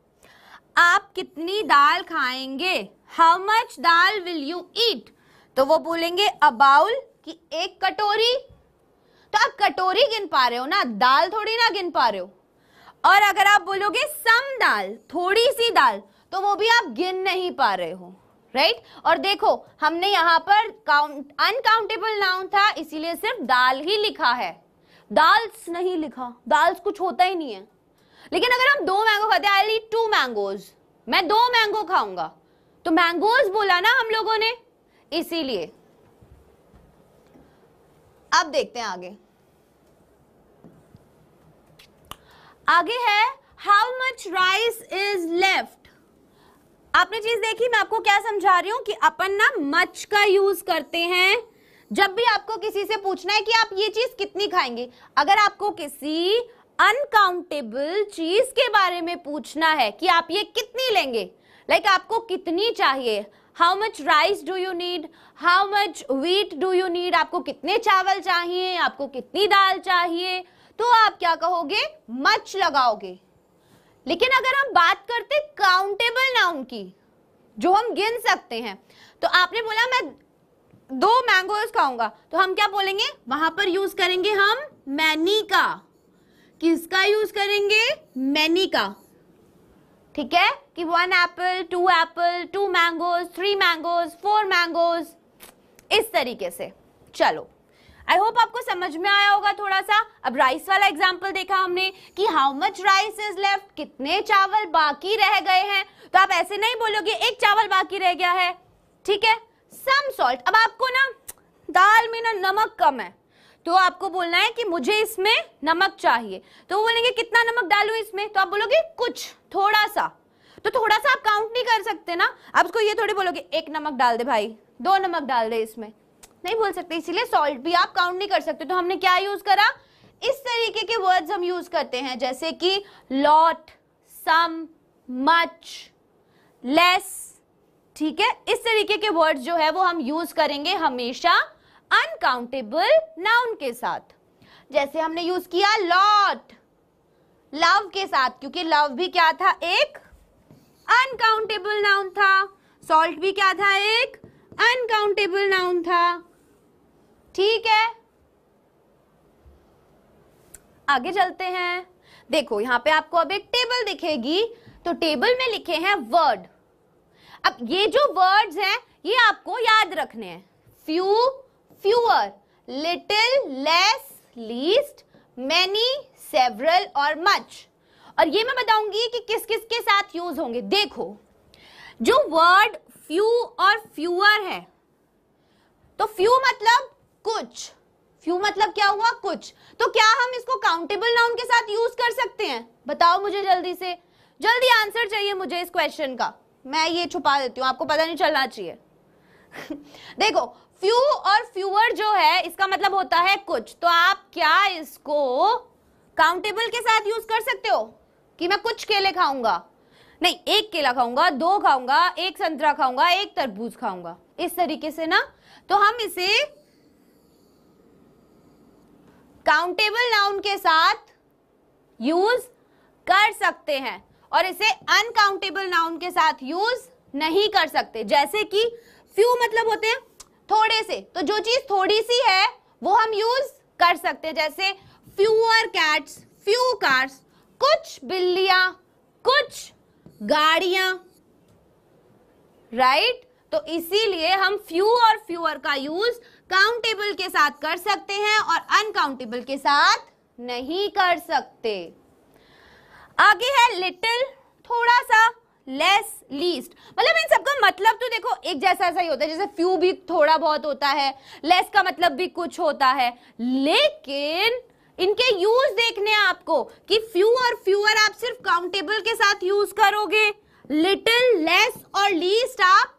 आप कितनी दाल खाएंगे? How much dal will you eat? तो वो बोलेंगे अ बाउल, कि 1 कटोरी। तो आप कटोरी गिन पा रहे हो ना, दाल थोड़ी ना गिन पा रहे हो। और अगर आप बोलोगे सम दाल, थोड़ी सी दाल, तो वो भी आप गिन नहीं पा रहे हो, राइट? और देखो हमने यहाँ पर अनकाउंटेबल नाउन था, इसीलिए सिर्फ दाल ही लिखा है, दाल्स नहीं लिखा। दाल्स कुछ होता ही नहीं है। लेकिन अगर हम 2 मैंगो खाते हैं, आई ईट 2 मैंगोज, मैं 2 मैंगो खाऊंगा, तो मैंगोज बोला ना हम लोगों ने, इसीलिए। अब देखते हैं आगे। आगे है how much rice is left. आपने चीज देखी, मैं आपको क्या समझा रही हूं कि अपन ना मच का यूज करते हैं जब भी आपको किसी से पूछना है कि आप ये चीज कितनी खाएंगे। अगर आपको किसी अनकाउंटेबल चीज के बारे में पूछना है कि आप ये कितनी लेंगे, लाइक आपको कितनी चाहिए, how much rice do you need, how much wheat do you need, आपको कितने चावल चाहिए, आपको कितनी दाल चाहिए, तो आप क्या कहोगे? मच लगाओगे। लेकिन अगर हम बात करते काउंटेबल नाउन की, जो हम गिन सकते हैं, तो आपने बोला मैं 2 मैंगोज खाऊंगा, तो हम क्या बोलेंगे? वहां पर यूज करेंगे हम मैनी का। किसका यूज करेंगे? मैनी का। ठीक है, कि 1 Apple, 2 Apple, 2 mangoes, 3 mangoes, 4 mangoes, इस तरीके से। चलो, आई होप आपको समझ में आया होगा थोड़ा सा। अब राइस वाला एग्जाम्पल देखा हमने कि how much rice is left, कितने चावल बाकी रह गए हैं। तो आप ऐसे नहीं बोलोगे 1 चावल बाकी रह गया है, ठीक है। सम सॉल्ट, अब आपको ना दाल में ना नमक कम है, तो आपको बोलना है कि मुझे इसमें नमक चाहिए, तो वो बोलेंगे कितना नमक डालूं इसमें, तो आप बोलोगे कुछ, थोड़ा सा। तो थोड़ा सा आप काउंट नहीं कर सकते ना, आप उसको ये थोड़ी बोलोगे 1 नमक डाल दे भाई, 2 नमक डाल दे, इसमें नहीं बोल सकते। इसीलिए सॉल्ट भी आप काउंट नहीं कर सकते। तो हमने क्या यूज करा? इस तरीके के वर्ड्स हम यूज करते हैं, जैसे कि लॉट, सम, मच, लेस। ठीक है, इस तरीके के वर्ड्स जो है वो हम यूज करेंगे हमेशा अनकाउंटेबल नाउन के साथ। जैसे हमने यूज किया लॉट लव के साथ, क्योंकि लव भी क्या था? एक अनकाउंटेबल नाउन था। सॉल्ट भी क्या था? एक अनकाउंटेबल नाउन था। ठीक है, आगे चलते हैं। देखो यहां पे आपको अब एक टेबल दिखेगी, तो टेबल में लिखे हैं वर्ड। अब ये जो वर्ड्स हैं ये आपको याद रखने हैं। Few, fewer, little, less, least, many, several और मच। और ये मैं बताऊंगी कि किस किस के साथ यूज होंगे। देखो, जो वर्ड फ्यू और फ्यूअर है, तो फ्यू मतलब कुछ, फ्यू मतलब क्या हुआ? कुछ। तो क्या हम इसको काउंटेबल नाउन के साथ यूज कर सकते हैं? बताओ मुझे जल्दी से, जल्दी आंसर चाहिए मुझे इस क्वेश्चन का। मैं ये छुपा देती हूँ, आपको पता नहीं चलना चाहिए। देखो, फ्यू और फ्यूअर जो है इसका मतलब होता है कुछ, तो आप क्या इसको काउंटेबल के साथ यूज कर सकते हो कि मैं कुछ केले खाऊंगा? नहीं, 1 केला खाऊंगा, 2 खाऊंगा, 1 संतरा खाऊंगा, 1 तरबूज खाऊंगा, इस तरीके से ना। तो हम इसे काउंटेबल नाउन के साथ यूज कर सकते हैं और इसे अनकाउंटेबल नाउन के साथ यूज नहीं कर सकते। जैसे कि फ्यू मतलब होते हैं थोड़े से, तो जो चीज थोड़ी सी है वो हम यूज कर सकते हैं, जैसे फ्यूअर कैट्स, फ्यू कार्स, कुछ बिल्लियां, कुछ गाड़ियां, राइट। तो इसीलिए हम फ्यू और फ्यूअर का यूज काउंटेबल के साथ कर सकते हैं और अनकाउंटेबल के साथ नहीं कर सकते। आगे है लिटिल, थोड़ा सा, लेस, लीस्ट। मतलब इन सबका मतलब तो देखो एक जैसा ऐसा ही होता है, जैसे फ्यू भी थोड़ा बहुत होता है, लेस का मतलब भी कुछ होता है, लेकिन इनके यूज देखने हैं आपको कि फ्यू और फ्यूअर आप सिर्फ काउंटेबल के साथ यूज करोगे, लिटिल, लेस और लीस्ट आप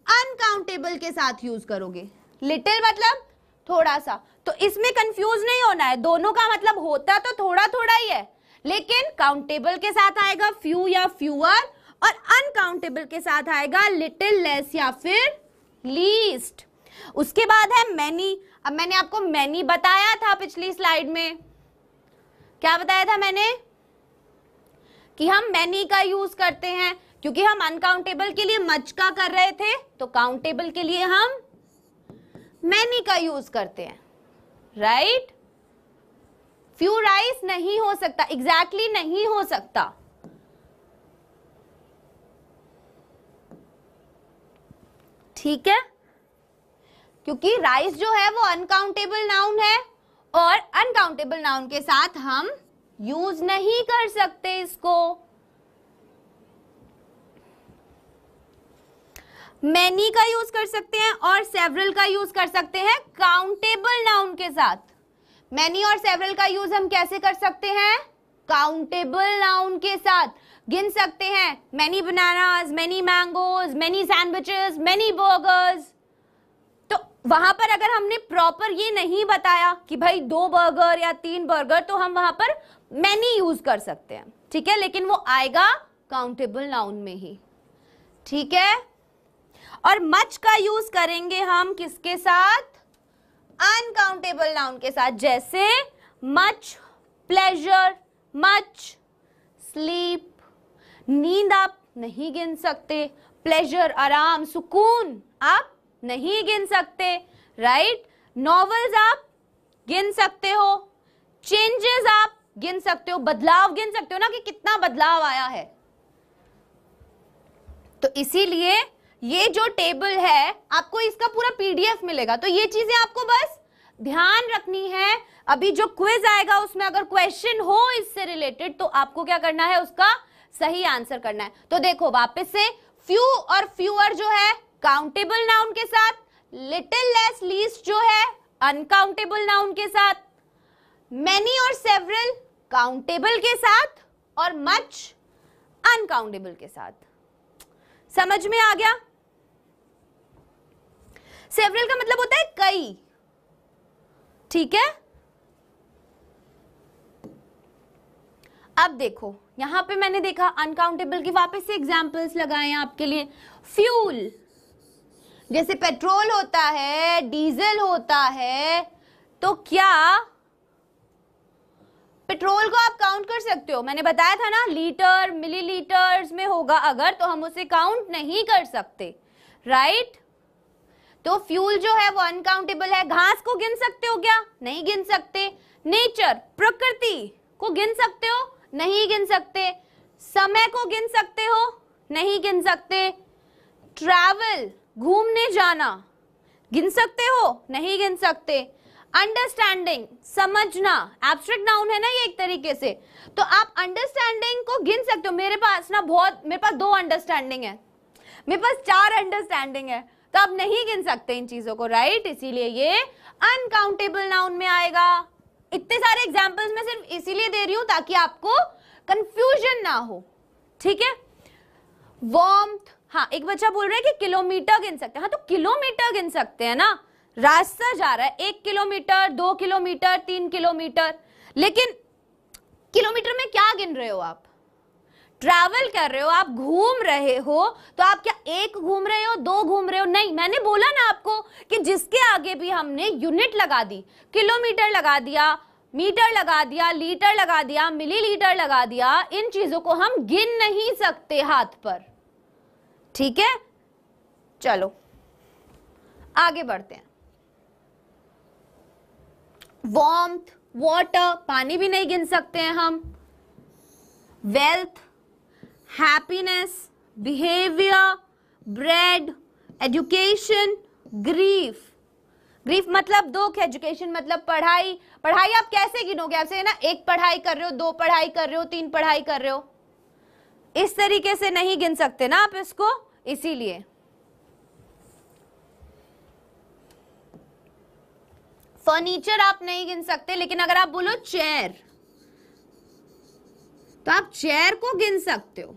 अनकाउंटेबल के साथ यूज करोगे। लिटिल मतलब थोड़ा सा, तो इसमें कंफ्यूज नहीं होना है, दोनों का मतलब होता तो थोड़ा थोड़ा ही है, लेकिन काउंटेबल के साथ आएगा फ्यू या फ्यूअर और अनकाउंटेबल के साथ आएगा लिटिल, लेस या फिर लीस्ट। उसके बाद है मैनी। अब मैंने आपको मैनी बताया था पिछली स्लाइड में, क्या बताया था मैंने, कि हम मैनी का यूज करते हैं क्योंकि हम अनकाउंटेबल के लिए मच का कर रहे थे, तो काउंटेबल के लिए हम मैनी का यूज करते हैं, राइट। फ्यू राइस नहीं हो सकता, एग्जैक्टली नहीं हो सकता। ठीक है, क्योंकि राइस जो है वो अनकाउंटेबल नाउन है और अनकाउंटेबल नाउन के साथ हम यूज नहीं कर सकते इसको। मैनी का यूज कर सकते हैं और सेवरल का यूज कर सकते हैं काउंटेबल नाउन के साथ। मैनी और सेवरल का यूज हम कैसे कर सकते हैं, काउंटेबल नाउन के साथ गिन सकते हैं, many bananas, many mangoes, many sandwiches, many burgers. तो वहां पर अगर हमने प्रॉपर ये नहीं बताया कि भाई 2 बर्गर या 3 बर्गर, तो हम वहां पर मैनी यूज कर सकते हैं, ठीक है, लेकिन वो आएगा काउंटेबल नाउन में ही, ठीक है। और मच का यूज करेंगे हम किसके साथ, अनकाउंटेबल नाउन के साथ, जैसे मच प्लेजर, मच स्लीप। नींद आप नहीं गिन सकते, प्लेजर आराम सुकून आप नहीं गिन सकते, राइट। नॉवेल्स आप गिन सकते हो, चेंजेस आप गिन सकते हो, बदलाव गिन सकते हो ना कि कितना बदलाव आया है। तो इसीलिए ये जो टेबल है आपको इसका पूरा पीडीएफ मिलेगा, तो ये चीजें आपको बस ध्यान रखनी है। अभी जो क्विज आएगा उसमें अगर क्वेश्चन हो इससे रिलेटेड तो आपको क्या करना है, उसका सही आंसर करना है। तो देखो वापस से, फ्यू और फ्यूअर जो है काउंटेबल नाउन के साथ, लिटिल, लेस, लीस्ट जो है अनकाउंटेबल नाउन के साथ, मैनी और सेवरल काउंटेबल के साथ और मच अनकाउंटेबल के साथ। समझ में आ गया। सेवरल का मतलब होता है कई, ठीक है। अब देखो यहां पे मैंने देखा अनकाउंटेबल की वापस से एग्जांपल्स लगाए हैं आपके लिए। फ्यूल जैसे पेट्रोल होता है, डीजल होता है, तो क्या पेट्रोल को आप काउंट कर सकते हो, मैंने बताया था ना लीटर मिलीलीटर्स में होगा अगर, तो हम उसे काउंट नहीं कर सकते, राइट। तो फ्यूल जो है वो अनकाउंटेबल है। घास को गिन सकते हो क्या, नहीं गिन सकते। नेचर प्रकृति को गिन सकते हो, नहीं गिन सकते। समय को गिन सकते हो, नहीं गिन सकते। ट्रैवल घूमने जाना गिन सकते हो, नहीं गिन सकते। अंडरस्टैंडिंग समझना, एब्स्ट्रैक्ट नाउन है ना ये एक तरीके से, तो आप अंडरस्टैंडिंग को गिन सकते हो। मेरे पास 2 अंडरस्टैंडिंग है, मेरे पास 4 अंडरस्टैंडिंग है, तो आप नहीं गिन सकते इन चीजों को, राइट। इसीलिए ये अनकाउंटेबल नाउन में आएगा। इतने सारे एग्जांपल्स मैं सिर्फ इसीलिए दे रही हूं ताकि आपको कंफ्यूजन ना हो, ठीक है। वार्मथ, हाँ एक बच्चा बोल रहा है कि किलोमीटर गिन सकते हैं, हाँ तो किलोमीटर गिन सकते हैं ना, रास्ता जा रहा है 1 किलोमीटर 2 किलोमीटर 3 किलोमीटर, लेकिन किलोमीटर में क्या गिन रहे हो आप, ट्रैवल कर रहे हो, आप घूम रहे हो, तो आप क्या 1 घूम रहे हो 2 घूम रहे हो, नहीं। मैंने बोला ना आपको कि जिसके आगे भी हमने यूनिट लगा दी, किलोमीटर लगा दिया, मीटर लगा दिया, लीटर लगा दिया, मिलीलीटर लगा दिया, इन चीजों को हम गिन नहीं सकते हाथ पर, ठीक है। चलो आगे बढ़ते हैं। वार्मथ, वाटर, पानी भी नहीं गिन सकते हैं हम। Wealth, happiness, behaviour, bread, education, grief, grief मतलब दुख, एजुकेशन मतलब पढ़ाई। पढ़ाई आप कैसे गिनोगे? आपसे ना एक पढ़ाई कर रहे हो, दो पढ़ाई कर रहे हो, तीन पढ़ाई कर रहे हो, इस तरीके से नहीं गिन सकते ना आप इसको, इसीलिए। फर्नीचर आप नहीं गिन सकते, लेकिन अगर आप बोलो चेयर तो आप चेयर को गिन सकते हो,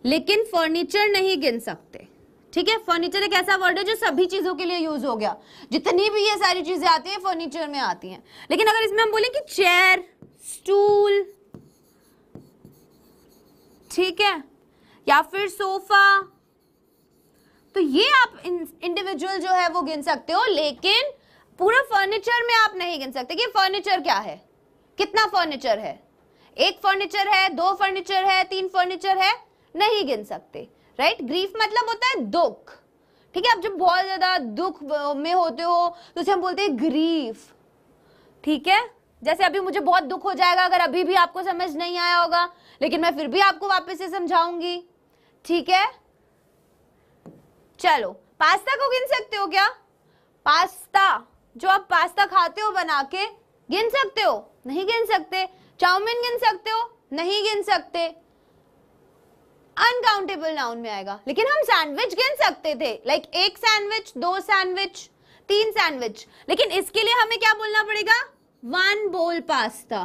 लेकिन फर्नीचर नहीं गिन सकते। ठीक है, फर्नीचर एक ऐसा वर्ड है जो सभी चीजों के लिए यूज हो गया, जितनी भी ये सारी चीजें आती हैं फर्नीचर में आती हैं। लेकिन अगर इसमें हम बोले कि चेयर, स्टूल, ठीक है, या फिर सोफा, तो ये आप इंडिविजुअल जो है वो गिन सकते हो, लेकिन पूरा फर्नीचर में आप नहीं गिन सकते कि फर्नीचर क्या है, कितना फर्नीचर है, एक फर्नीचर है, दो फर्नीचर है, तीन फर्नीचर है, नहीं गिन सकते। राइट, ग्रीफ मतलब होता है दुख। ठीक है, आप जब बहुत ज्यादा दुख में होते हो तो उसे हम बोलते हैं ग्रीफ। ठीक है, जैसे अभी मुझे बहुत दुख हो जाएगा अगर अभी भी आपको समझ नहीं आया होगा, लेकिन मैं फिर भी आपको वापस से समझाऊंगी। ठीक है, चलो, पास्ता को गिन सकते हो क्या? पास्ता, जो आप पास्ता खाते हो बना के, गिन सकते हो? नहीं गिन सकते। चाउमीन गिन सकते हो? नहीं गिन सकते, अनकाउंटेबल नाउन में आएगा। लेकिन हम सैंडविच गिन सकते थे, लाइक एक सैंडविच, दो सैंडविच, तीन सैंडविच, लेकिन इसके लिए हमें क्या बोलना पड़ेगा? वन बोल पास्ता,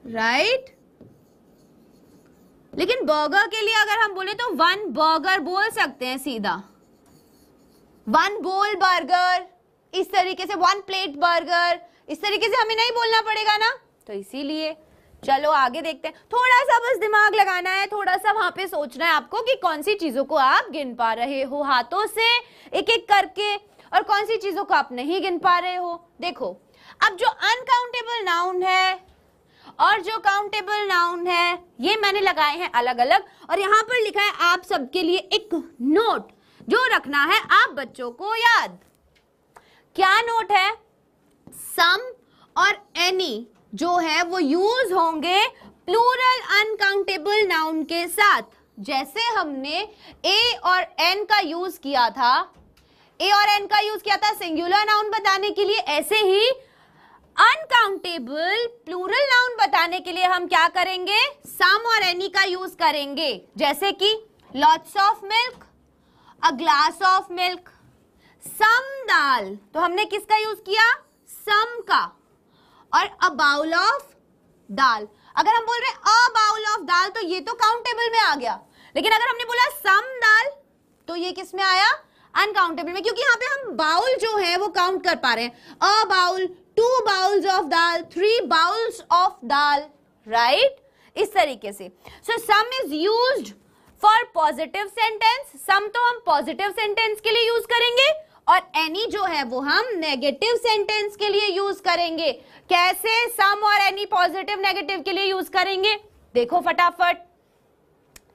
राइट। लेकिन बर्गर के लिए अगर हम बोले तो वन बर्गर बोल सकते हैं सीधा, वन बोल बर्गर, इस तरीके से वन प्लेट बर्गर, इस तरीके से हमें नहीं बोलना पड़ेगा ना, तो इसीलिए। चलो आगे देखते हैं, थोड़ा सा बस दिमाग लगाना है, थोड़ा सा वहां पे सोचना है आपको कि कौन सी चीजों को आप गिन पा रहे हो हाथों से एक एक करके, और कौन सी चीजों को आप नहीं गिन पा रहे हो। देखो, अब जो अनकाउंटेबल नाउन है और जो काउंटेबल नाउन है, ये मैंने लगाए हैं अलग अलग, और यहां पर लिखा है आप सबके लिए एक नोट जो रखना है आप बच्चों को याद। क्या नोट है? सम और एनी जो है वो यूज होंगे प्लूरल अनकाउंटेबल नाउन के साथ। जैसे हमने ए और एन का यूज किया था, ए और एन का यूज किया था सिंगुलर नाउन बताने के लिए, ऐसे ही अनकाउंटेबल प्लूरल नाउन बताने के लिए हम क्या करेंगे? सम और एनी का यूज करेंगे। जैसे कि lots of milk, a glass of milk, some dal, तो हमने किसका यूज किया? सम का। और अ बाउल ऑफ दाल, अगर हम बोल रहे हैं अ बाउल ऑफ दाल तो ये तो काउंटेबल में आ गया, लेकिन अगर हमने बोला सम दाल तो ये किस में आया? अनकाउंटेबल में, क्योंकि यहाँ पे हम बाउल जो है वो काउंट कर पा रहे हैं। A bowl, two bowls of dal, three bowls of dal, right, इस तरीके से। So some is used for positive sentence, some तो हम पॉजिटिव सेंटेंस के लिए यूज करेंगे, और एनी जो है वो हम नेगेटिव सेंटेंस के लिए यूज करेंगे। कैसे सम और एनी पॉजिटिव नेगेटिव के लिए यूज करेंगे? देखो फटाफट,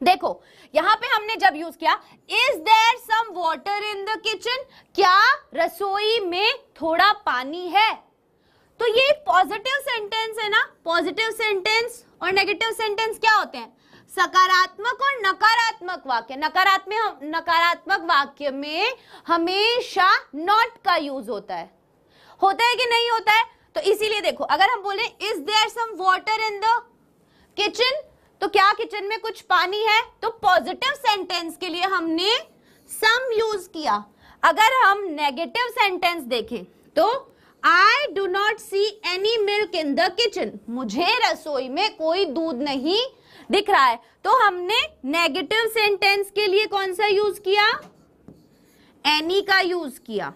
देखो यहां पे हमने जब यूज किया is there some water in the kitchen, क्या रसोई में थोड़ा पानी है, तो ये एक पॉजिटिव सेंटेंस है ना। पॉजिटिव सेंटेंस और नेगेटिव सेंटेंस क्या होते हैं? सकारात्मक और नकारात्मक वाक्य। नकारात्मक वाक्य में हमेशा नॉट का यूज होता है कि नहीं होता है? तो इसीलिए देखो, अगर हम बोले is there some water in the kitchen, तो क्या किचन में कुछ पानी है? तो पॉजिटिव सेंटेंस के लिए हमने सम यूज किया। अगर हम नेगेटिव सेंटेंस देखें तो आई do not see any milk in the kitchen, मुझे रसोई में कोई दूध नहीं दिख रहा है, तो हमने नेगेटिव सेंटेंस के लिए कौन सा यूज किया? एनी का यूज किया।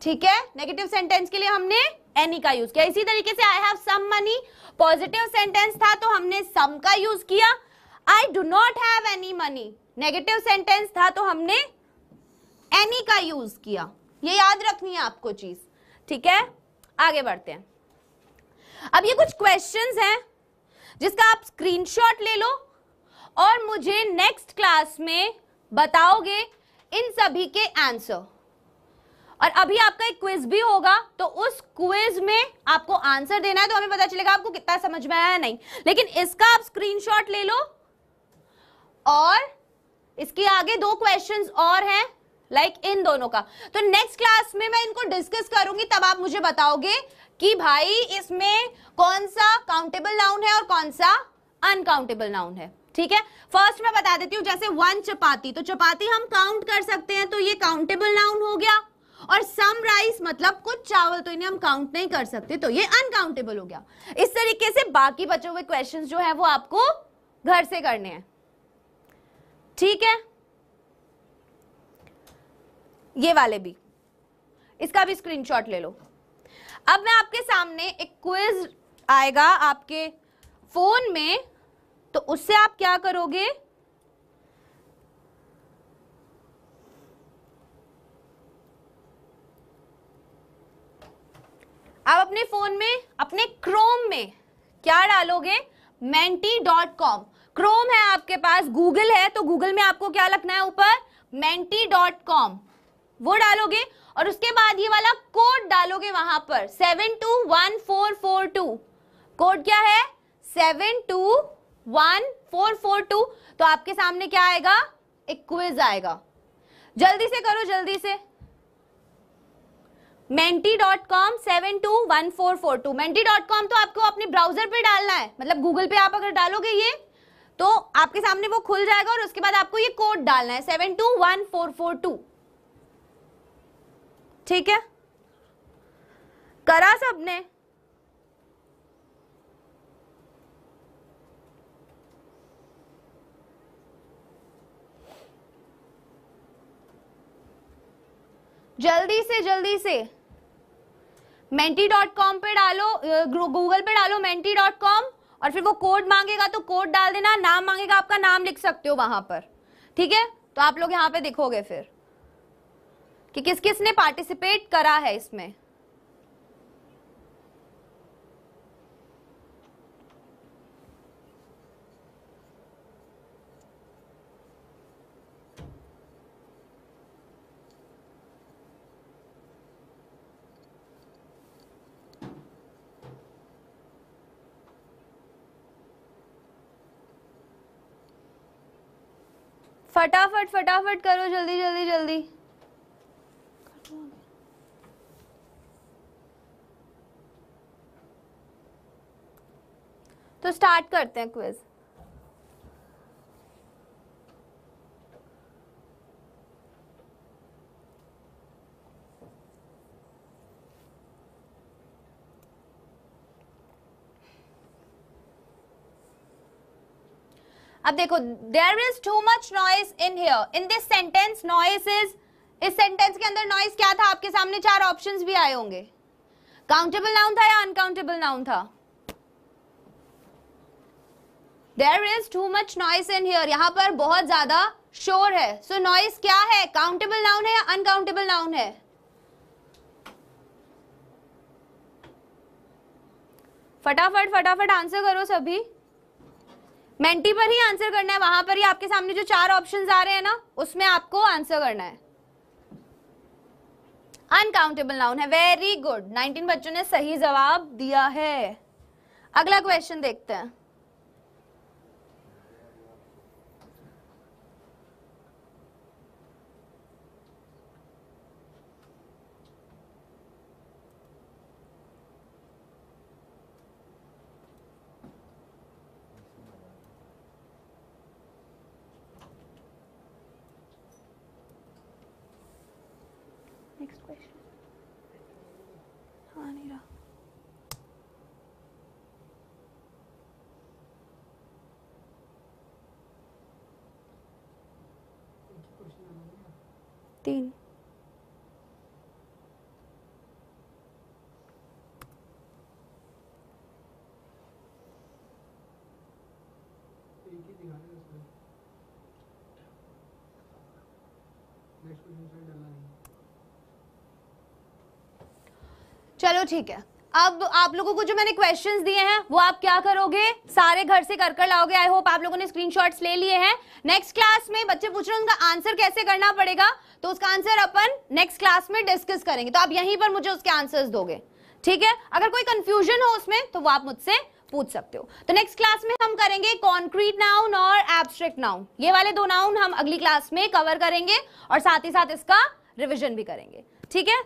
ठीक है, नेगेटिव सेंटेंस के लिए हमने एनी का यूज किया। इसी तरीके से I have some money, positive sentence था तो हमने सम का यूज किया। I do not have any money, negative sentence था तो हमने एनी का यूज किया। ये याद रखनी है आपको चीज। ठीक है, आगे बढ़ते हैं। अब ये कुछ क्वेश्चंस हैं जिसका आप स्क्रीनशॉट ले लो और मुझे नेक्स्ट क्लास में बताओगे इन सभी के आंसर। और अभी आपका एक क्विज भी होगा, तो उस क्विज में आपको आंसर देना है, तो हमें पता चलेगा आपको कितना समझ में आया नहीं। लेकिन इसका आप स्क्रीनशॉट ले लो और इसके आगे 2 क्वेश्चंस और हैं लाइक इन दोनों का। तो नेक्स्ट क्लास में मैं इनको डिस्कस करूंगी, तब आप मुझे बताओगे कि भाई इसमें कौन सा काउंटेबल नाउन है और कौन सा अनकाउंटेबल नाउन है। ठीक है, फर्स्ट मैं बता देती हूँ, जैसे 1 चपाती, तो चपाती हम काउंट कर सकते हैं, तो ये काउंटेबल नाउन हो गया। और सम राइस मतलब कुछ चावल, तो इन्हें हम काउंट नहीं कर सकते, तो ये अनकाउंटेबल हो गया। इस तरीके से बाकी बचे हुए क्वेश्चंस जो है वो आपको घर से करने हैं। ठीक है, ये वाले भी, इसका भी स्क्रीनशॉट ले लो। अब मैं आपके सामने एक क्विज आएगा आपके फोन में, तो उससे आप क्या करोगे, आप अपने फोन में अपने क्रोम में क्या डालोगे, menti.com। क्रोम है आपके पास, गूगल है, तो गूगल में आपको क्या लिखना है ऊपर, menti.com, वो डालोगे और उसके बाद ये वाला कोड डालोगे वहां पर 721442। कोड क्या है, 721442। तो आपके सामने क्या आएगा, एक क्विज आएगा। जल्दी से करो, जल्दी से। menti.com 721442। menti.com तो आपको अपने ब्राउजर पे डालना है, मतलब गूगल पे आप अगर डालोगे ये तो आपके सामने वो खुल जाएगा और उसके बाद आपको ये कोड डालना है 721442। ठीक है, करा सबने? जल्दी से जल्दी से menti.com पे डालो, गूगल पे डालो menti.com, और फिर वो कोड मांगेगा तो कोड डाल देना, नाम मांगेगा आपका, नाम लिख सकते हो वहां पर। ठीक है, तो आप लोग यहां पे देखोगे फिर कि किस किस ने पार्टिसिपेट करा है इसमें। फटाफट फटाफट करो, जल्दी जल्दी जल्दी। तो स्टार्ट करते हैं क्विज। अब देखो, there is too much noise in here in this sentence. Noise is, इस सेंटेंस के अंदर नॉइज क्या था, आपके सामने 4 ऑप्शंस भी आए होंगे। काउंटेबल नाउन था या अनकाउंटेबल नाउन था? There is too much noise in here, यहां पर बहुत ज्यादा शोर है। सो नॉइज क्या है, काउंटेबल नाउन है या अनकाउंटेबल नाउन है? फटाफट फटाफट आंसर करो सभी। मेंटी पर ही आंसर करना है, वहां पर ही आपके सामने जो 4 ऑप्शंस आ रहे हैं ना, उसमें आपको आंसर करना है। अनकाउंटेबल नाउन है, वेरी गुड, 19 बच्चों ने सही जवाब दिया है। अगला क्वेश्चन देखते हैं। नेक्स्ट क्वेश्चन, हाँ नहीं रहा। तीन। चलो ठीक है, अब आप लोगों को जो मैंने क्वेश्चंस दिए हैं वो आप क्या करोगे, सारे घर से कर लाओगे। आई होप आप लोगों ने स्क्रीनशॉट्स ले लिए हैं। नेक्स्ट क्लास में बच्चे पूछ रहे हैं उनका आंसर कैसे करना पड़ेगा, तो उसका आंसर अपन नेक्स्ट क्लास में डिस्कस करेंगे। तो आप यहीं पर मुझे उसके आंसर्स दोगे, ठीक है? अगर कोई कंफ्यूजन हो उसमें तो वो आप मुझसे पूछ सकते हो। तो नेक्स्ट क्लास में हम करेंगे कॉन्क्रीट नाउन और एब्स्ट्रैक्ट नाउन, ये वाले दो नाउन हम अगली क्लास में कवर करेंगे और साथ ही साथ इसका रिविजन भी करेंगे। ठीक है।